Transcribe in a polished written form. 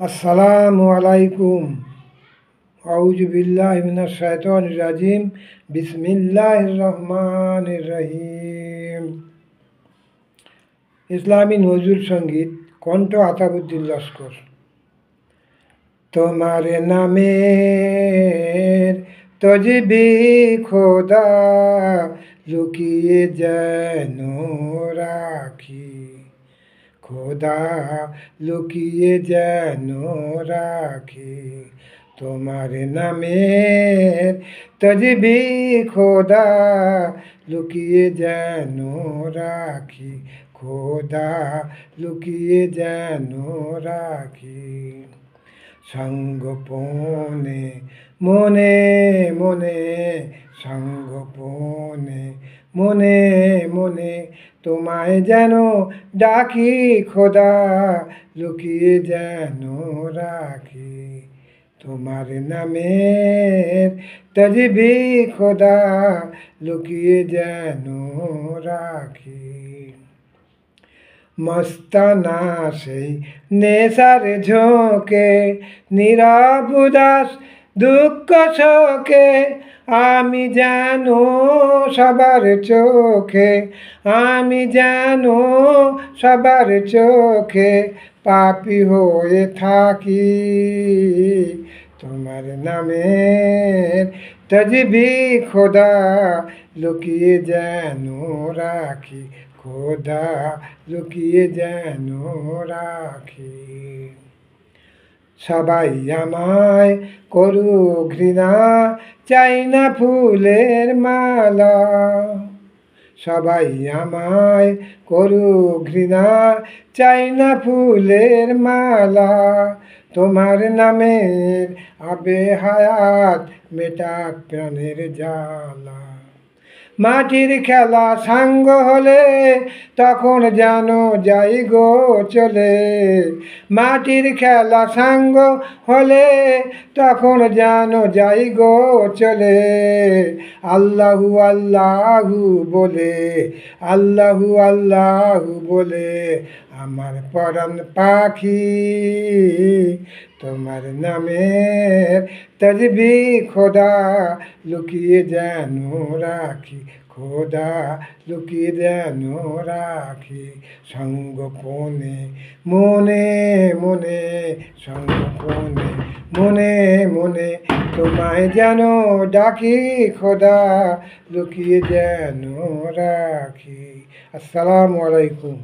আসসালামু আলাইকুম। আউযু বিল্লাহি মিনাশ শাইতানির রাজিম। বিসমিল্লাহির রহমানির রহিম। ইসলামী নজরুল সঙ্গীত, কণ্ঠ আতাউদ্দিন লস্কর। তোমার নামের তজবি খোদা লুকিয়ে যেন রাখি, খোদা লুকিয়ে যেন রাখি। তোমার নামের তজবি খোদা লুকিয়ে যেন রাখি, খোদা লুকিয়ে যেন রাখি। সঙ্গোপনে মনে মনে, সঙ্গোপনে মনে মনে তোমায় যেন ডাকি, খোদা লুকিয়ে যেন রাখি। তোমার নামের তজবি খোদা লুকিয়ে যেন রাখি। মস্তানা সেই নেশার ঝোঁকে, নীরব উদাস দুঃখ শোকে, আমি যেন সবার চোখে, আমি যেন সবার চোখে পাপী হয়ে থাকি। তোমার নামের তজবি খোদা লুকিয়ে যেন রাখি, খোদা লুকিয়ে যেন রাখি। সবাই আমায় করু ঘৃণা, চাই না ফুলের মালা। সবাই আমায় করু ঘৃণা, চাই না ফুলের মালা। তোমার নামের আবে হায়াত মেটাক প্রাণের জ্বালা। মাটির খেলা সাঙ্গ হলে তখন যেন যাই গো চলে, মাটির খেলা সাঙ্গ হলে তখন যেন যাই গো চলে। আল্লাহু আল্লাহু বলে, আল্লাহু আল্লাহু বলে আমার পরাণ পাখি। তোমার নামের তজবি খোদা লুকিয়ে যেন রাখি, খোদা লুকিয়ে যেন রাখি। সঙ্গোপনে মনে মনে, সঙ্গোপনে মনে মনে তোমায় যেন ডাকি, খোদা লুকিয়ে যেন রাখি। আসসালামু আলাইকুম।